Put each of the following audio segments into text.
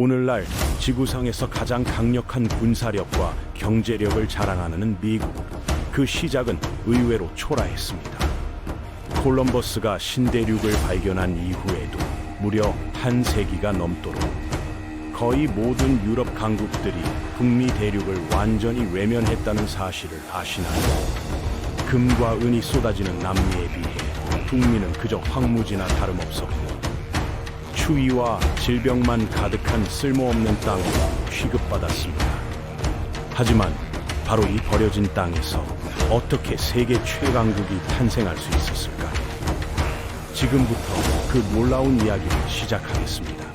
오늘날 지구상에서 가장 강력한 군사력과 경제력을 자랑하는 미국. 그 시작은 의외로 초라했습니다. 콜럼버스가 신대륙을 발견한 이후에도 무려 한 세기가 넘도록 거의 모든 유럽 강국들이 북미 대륙을 완전히 외면했다는 사실을 아시나요? 금과 은이 쏟아지는 남미에 비해 북미는 그저 황무지나 다름없었고 추위와 질병만 가득한 쓸모없는 땅으로 취급받았습니다. 하지만 바로 이 버려진 땅에서 어떻게 세계 최강국이 탄생할 수 있었을까? 지금부터 그 놀라운 이야기를 시작하겠습니다.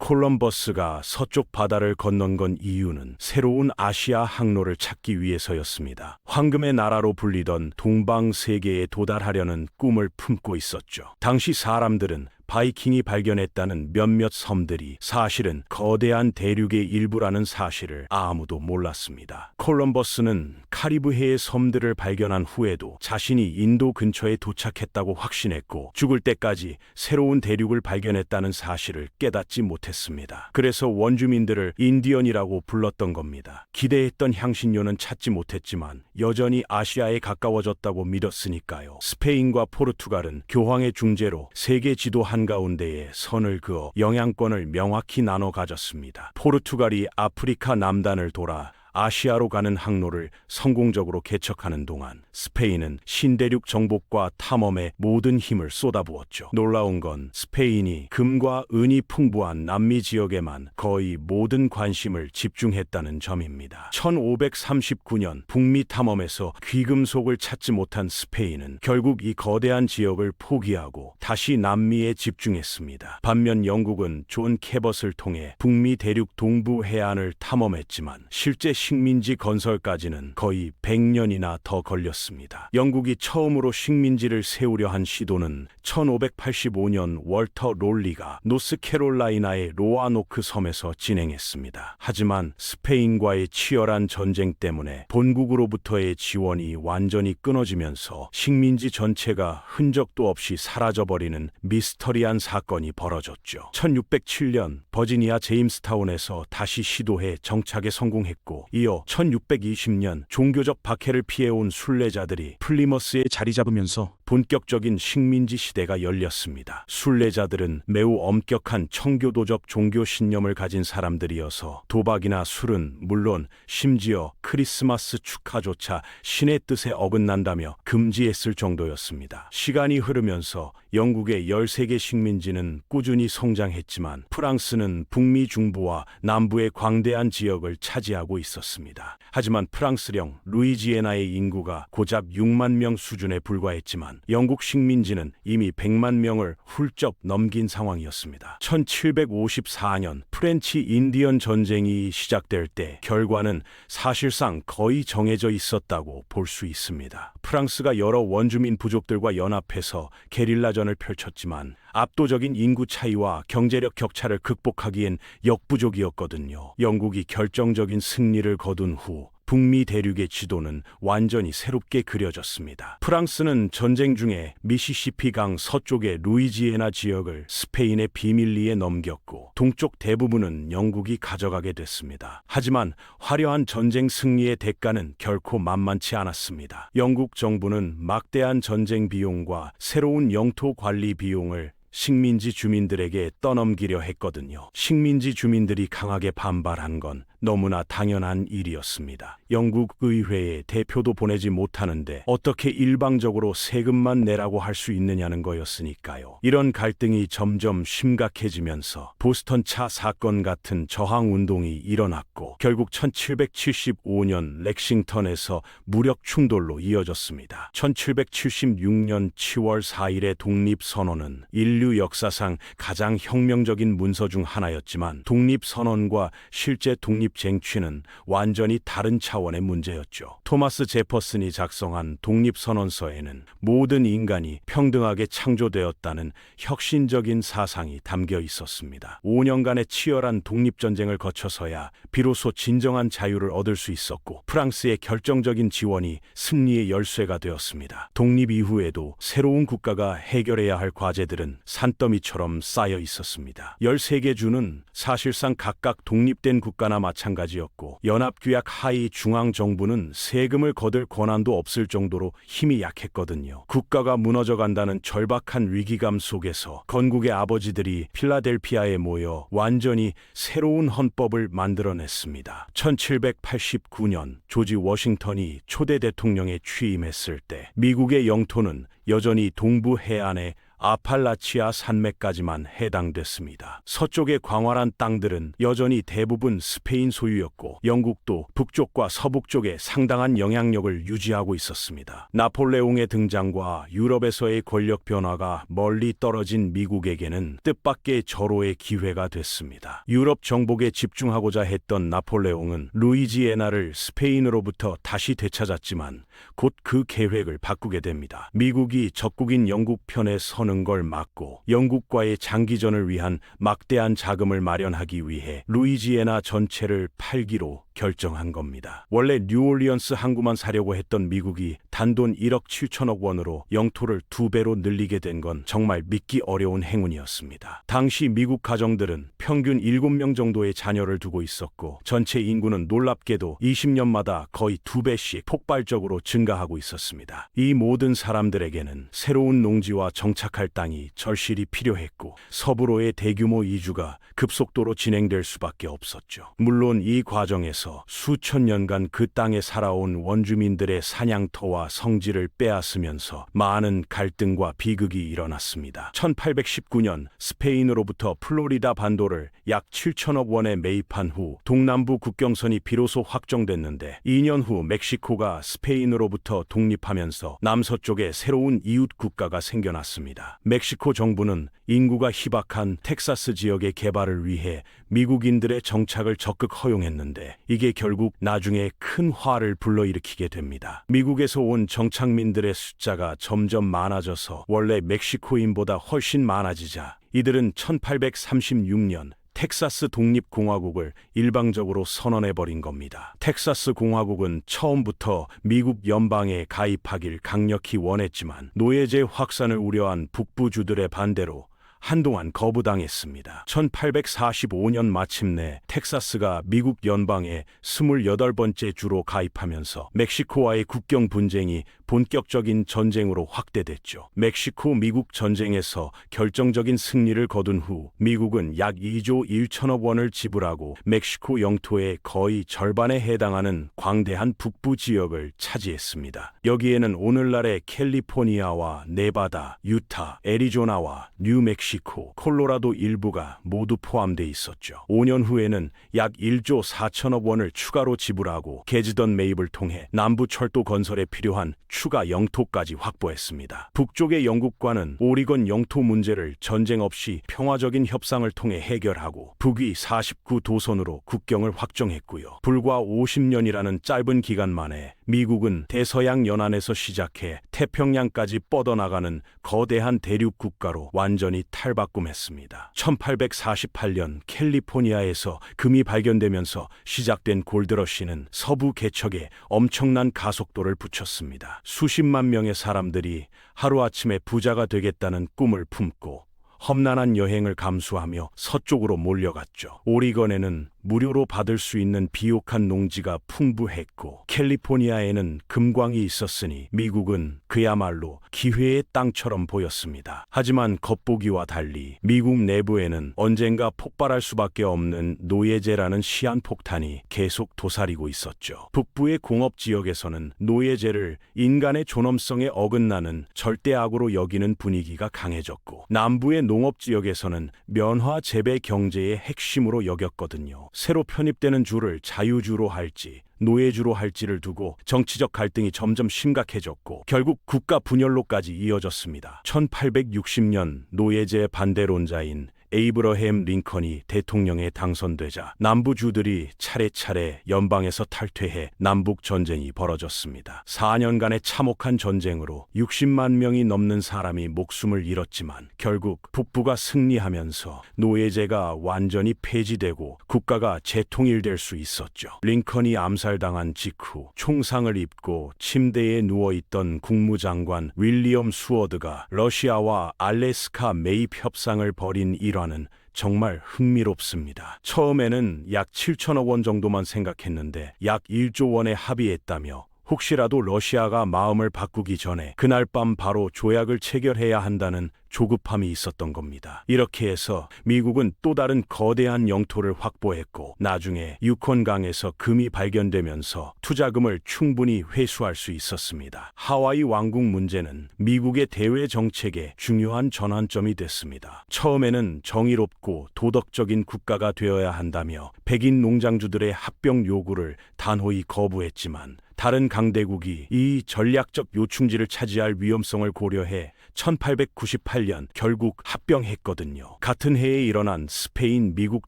콜럼버스가 서쪽 바다를 건넌 건 이유는 새로운 아시아 항로를 찾기 위해서였습니다. 황금의 나라로 불리던 동방 세계에 도달하려는 꿈을 품고 있었죠. 당시 사람들은 바이킹이 발견했다는 몇몇 섬들이 사실은 거대한 대륙의 일부라는 사실을 아무도 몰랐습니다. 콜럼버스는 카리브해의 섬들을 발견한 후에도 자신이 인도 근처에 도착했다고 확신했고 죽을 때까지 새로운 대륙을 발견했다는 사실을 깨닫지 못했습니다. 그래서 원주민들을 인디언이라고 불렀던 겁니다. 기대했던 향신료는 찾지 못했지만 여전히 아시아에 가까워졌다고 믿었으니까요. 스페인과 포르투갈은 교황의 중재로 세계 지도 한가운데에 선을 그어 영향권을 명확히 나눠 가졌습니다. 포르투갈이 아프리카 남단을 돌아 아시아로 가는 항로를 성공적으로 개척하는 동안 스페인은 신대륙 정복과 탐험에 모든 힘을 쏟아부었죠. 놀라운 건 스페인이 금과 은이 풍부한 남미 지역에만 거의 모든 관심을 집중했다는 점입니다. 1539년 북미 탐험에서 귀금속을 찾지 못한 스페인은 결국 이 거대한 지역을 포기하고 다시 남미에 집중했습니다. 반면 영국은 존 캐벗을 통해 북미 대륙 동부 해안을 탐험했지만 실제 식민지 건설까지는 거의 100년이나 더 걸렸습니다. 영국이 처음으로 식민지를 세우려 한 시도는 1585년 월터 롤리가 노스캐롤라이나의 로아노크 섬에서 진행했습니다. 하지만 스페인과의 치열한 전쟁 때문에 본국으로부터의 지원이 완전히 끊어지면서 식민지 전체가 흔적도 없이 사라져버리는 미스터리한 사건이 벌어졌죠. 1607년 버지니아 제임스타운에서 다시 시도해 정착에 성공했고 이어 1620년 종교적 박해를 피해온 순례자들이 플리머스에 자리 잡으면서 본격적인 식민지 시대가 열렸습니다. 순례자들은 매우 엄격한 청교도적 종교 신념을 가진 사람들이어서 도박이나 술은 물론 심지어 크리스마스 축하조차 신의 뜻에 어긋난다며 금지했을 정도였습니다. 시간이 흐르면서 영국의 13개 식민지는 꾸준히 성장했지만 프랑스는 북미 중부와 남부의 광대한 지역을 차지하고 있었습니다. 하지만 프랑스령 루이지애나의 인구가 고작 6만 명 수준에 불과했지만 영국 식민지는 이미 100만 명을 훌쩍 넘긴 상황이었습니다. 1754년 프렌치 인디언 전쟁이 시작될 때 결과는 사실상 거의 정해져 있었다고 볼 수 있습니다. 프랑스가 여러 원주민 부족들과 연합해서 게릴라전을 펼쳤지만 압도적인 인구 차이와 경제력 격차를 극복하기엔 역부족이었거든요. 영국이 결정적인 승리를 거둔 후 북미 대륙의 지도는 완전히 새롭게 그려졌습니다. 프랑스는 전쟁 중에 미시시피 강 서쪽의 루이지애나 지역을 스페인의 비밀리에 넘겼고 동쪽 대부분은 영국이 가져가게 됐습니다. 하지만 화려한 전쟁 승리의 대가는 결코 만만치 않았습니다. 영국 정부는 막대한 전쟁 비용과 새로운 영토 관리 비용을 식민지 주민들에게 떠넘기려 했거든요. 식민지 주민들이 강하게 반발한 건 너무나 당연한 일이었습니다. 영국 의회에 대표도 보내지 못하는데 어떻게 일방적으로 세금만 내라고 할 수 있느냐는 거였으니까요. 이런 갈등이 점점 심각해지면서 보스턴 차 사건 같은 저항 운동이 일어났고 결국 1775년 렉싱턴에서 무력 충돌로 이어졌습니다. 1776년 10월 4일의 독립선언은 인류 역사상 가장 혁명적인 문서 중 하나였지만 독립선언과 실제 독립 독립 쟁취는 완전히 다른 차원의 문제였죠. 토마스 제퍼슨이 작성한 독립선언서에는 모든 인간이 평등하게 창조되었다는 혁신적인 사상이 담겨 있었습니다. 5년간의 치열한 독립전쟁을 거쳐서야 비로소 진정한 자유를 얻을 수 있었고, 프랑스의 결정적인 지원이 승리의 열쇠가 되었습니다. 독립 이후에도 새로운 국가가 해결해야 할 과제들은 산더미처럼 쌓여 있었습니다. 13개 주는 사실상 각각 독립된 국가나 마찬가지였고, 연합규약 하의 중앙정부는 세금을 거둘 권한도 없을 정도로 힘이 약했거든요. 국가가 무너져간다는 절박한 위기감 속에서 건국의 아버지들이 필라델피아에 모여 완전히 새로운 헌법을 만들어냈습니다. 1789년 조지 워싱턴이 초대 대통령에 취임했을 때 미국의 영토는 여전히 동부 해안의 아팔라치아 산맥까지만 해당됐습니다. 서쪽의 광활한 땅들은 여전히 대부분 스페인 소유였고, 영국도 북쪽과 서북쪽에 상당한 영향력을 유지하고 있었습니다. 나폴레옹의 등장과 유럽에서의 권력 변화가 멀리 떨어진 미국에게는 뜻밖의 절호의 기회가 됐습니다. 유럽 정복에 집중하고자 했던 나폴레옹은 루이지애나를 스페인으로부터 다시 되찾았지만 곧 그 계획을 바꾸게 됩니다. 미국이 적국인 영국 편에 서는 걸 막고 영국과의 장기전을 위한 막대한 자금을 마련하기 위해 루이지애나 전체를 팔기로 결정한 겁니다. 원래 뉴올리언스 항구만 사려고 했던 미국이 단돈 1억 7천억 원으로 영토를 2배로 늘리게 된 건 정말 믿기 어려운 행운이었습니다. 당시 미국 가정들은 평균 7명 정도의 자녀를 두고 있었고, 전체 인구는 놀랍게도 20년마다 거의 2배씩 폭발적으로 증가하고 있었습니다. 이 모든 사람들에게는 새로운 농지와 정착할 땅이 절실히 필요했고, 서부로의 대규모 이주가 급속도로 진행될 수밖에 없었죠. 물론 이 과정에서 수천 년간 그 땅에 살아온 원주민들의 사냥터와 성지를 빼앗으면서 많은 갈등과 비극이 일어났습니다. 1819년 스페인으로부터 플로리다 반도를 약 7천억 원에 매입한 후 동남부 국경선이 비로소 확정됐는데, 2년 후 멕시코가 스페인으로부터 독립하면서 남서쪽에 새로운 이웃 국가가 생겨났습니다. 멕시코 정부는 인구가 희박한 텍사스 지역의 개발을 위해 미국인들의 정착을 적극 허용했는데, 이게 결국 나중에 큰 화를 불러일으키게 됩니다. 미국에서 온 정착민들의 숫자가 점점 많아져서 원래 멕시코인보다 훨씬 많아지자 이들은 1836년 텍사스 독립공화국을 일방적으로 선언해버린 겁니다. 텍사스 공화국은 처음부터 미국 연방에 가입하길 강력히 원했지만 노예제 확산을 우려한 북부주들의 반대로 한동안 거부당했습니다. 1845년 마침내 텍사스가 미국 연방의 28번째 주로 가입하면서 멕시코와의 국경 분쟁이 본격적인 전쟁으로 확대됐죠. 멕시코 미국 전쟁에서 결정적인 승리를 거둔 후 미국은 약 2조 1천억 원을 지불하고 멕시코 영토의 거의 절반에 해당하는 광대한 북부 지역을 차지했습니다. 여기에는 오늘날의 캘리포니아와 네바다, 유타, 애리조나와 뉴멕시코, 콜로라도 일부가 모두 포함돼 있었죠. 5년 후에는 약 1조 4천억 원을 추가로 지불하고 게즈던 매입을 통해 남부 철도 건설에 필요한 추가 영토까지 확보했습니다. 북쪽의 영국과는 오리건 영토 문제를 전쟁 없이 평화적인 협상을 통해 해결하고 북위 49도선으로 국경을 확정했고요. 불과 50년이라는 짧은 기간 만에 미국은 대서양 연안에서 시작해 태평양까지 뻗어나가는 거대한 대륙 국가로 완전히 탈바꿈했습니다. 1848년 캘리포니아에서 금이 발견되면서 시작된 골드러시는 서부 개척에 엄청난 가속도를 붙였습니다. 수십만 명의 사람들이 하루아침에 부자가 되겠다는 꿈을 품고 험난한 여행을 감수하며 서쪽으로 몰려갔죠. 오리건에는 무료로 받을 수 있는 비옥한 농지가 풍부했고 캘리포니아에는 금광이 있었으니 미국은 그야말로 기회의 땅처럼 보였습니다. 하지만 겉보기와 달리 미국 내부에는 언젠가 폭발할 수밖에 없는 노예제라는 시한폭탄이 계속 도사리고 있었죠. 북부의 공업지역에서는 노예제를 인간의 존엄성에 어긋나는 절대악으로 여기는 분위기가 강해졌고, 남부의 농업지역에서는 면화 재배 경제의 핵심으로 여겼거든요. 새로 편입되는 주를 자유주로 할지 노예주로 할지를 두고 정치적 갈등이 점점 심각해졌고 결국 국가 분열로까지 이어졌습니다. 1860년 노예제 반대론자인 에이브러햄 링컨이 대통령에 당선되자 남부주들이 차례차례 연방에서 탈퇴해 남북 전쟁이 벌어졌습니다. 4년간의 참혹한 전쟁으로 60만 명이 넘는 사람이 목숨을 잃었지만 결국 북부가 승리하면서 노예제가 완전히 폐지되고 국가가 재통일될 수 있었죠. 링컨이 암살당한 직후 총상을 입고 침대에 누워있던 국무장관 윌리엄 수어드가 러시아와 알래스카 매입 협상을 벌인 일화는 정말 흥미롭습니다. 처음에는 약 7천억 원 정도만 생각했는데 약 1조 원에 합의했다며 혹시라도 러시아가 마음을 바꾸기 전에 그날 밤 바로 조약을 체결해야 한다는 조급함이 있었던 겁니다. 이렇게 해서 미국은 또 다른 거대한 영토를 확보했고 나중에 유콘강에서 금이 발견되면서 투자금을 충분히 회수할 수 있었습니다. 하와이 왕국 문제는 미국의 대외 정책의 중요한 전환점이 됐습니다. 처음에는 정의롭고 도덕적인 국가가 되어야 한다며 백인 농장주들의 합병 요구를 단호히 거부했지만 다른 강대국이 이 전략적 요충지를 차지할 위험성을 고려해 1898년 결국 합병했거든요. 같은 해에 일어난 스페인 미국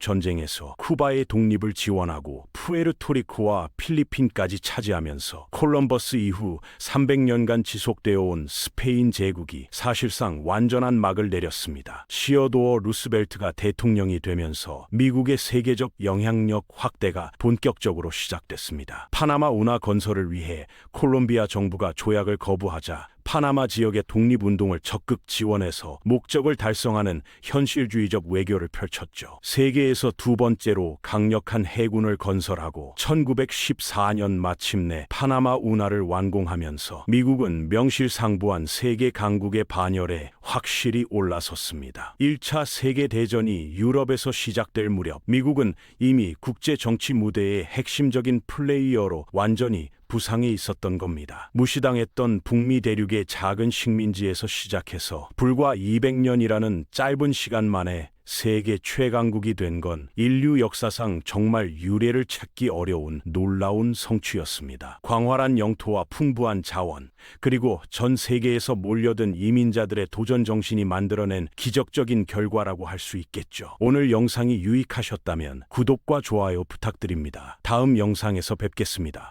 전쟁에서 쿠바의 독립을 지원하고 푸에르토리코와 필리핀까지 차지하면서 콜럼버스 이후 300년간 지속되어 온 스페인 제국이 사실상 완전한 막을 내렸습니다. 시어도어 루스벨트가 대통령이 되면서 미국의 세계적 영향력 확대가 본격적으로 시작됐습니다. 파나마 운하 건설을 위해 콜롬비아 정부가 조약을 거부하자 파나마 지역의 독립운동을 적극 지원해서 목적을 달성하는 현실주의적 외교를 펼쳤죠. 세계에서 두 번째로 강력한 해군을 건설하고 1914년 마침내 파나마 운하를 완공하면서 미국은 명실상부한 세계 강국의 반열에 확실히 올라섰습니다. 1차 세계대전이 유럽에서 시작될 무렵 미국은 이미 국제 정치 무대의 핵심적인 플레이어로 완전히 부상에 있었던 겁니다. 무시당했던 북미 대륙의 작은 식민지에서 시작해서 불과 200년이라는 짧은 시간 만에 세계 최강국이 된 건 인류 역사상 정말 유례를 찾기 어려운 놀라운 성취였습니다. 광활한 영토와 풍부한 자원, 그리고 전 세계에서 몰려든 이민자들의 도전 정신이 만들어낸 기적적인 결과라고 할 수 있겠죠. 오늘 영상이 유익하셨다면 구독과 좋아요 부탁드립니다. 다음 영상에서 뵙겠습니다.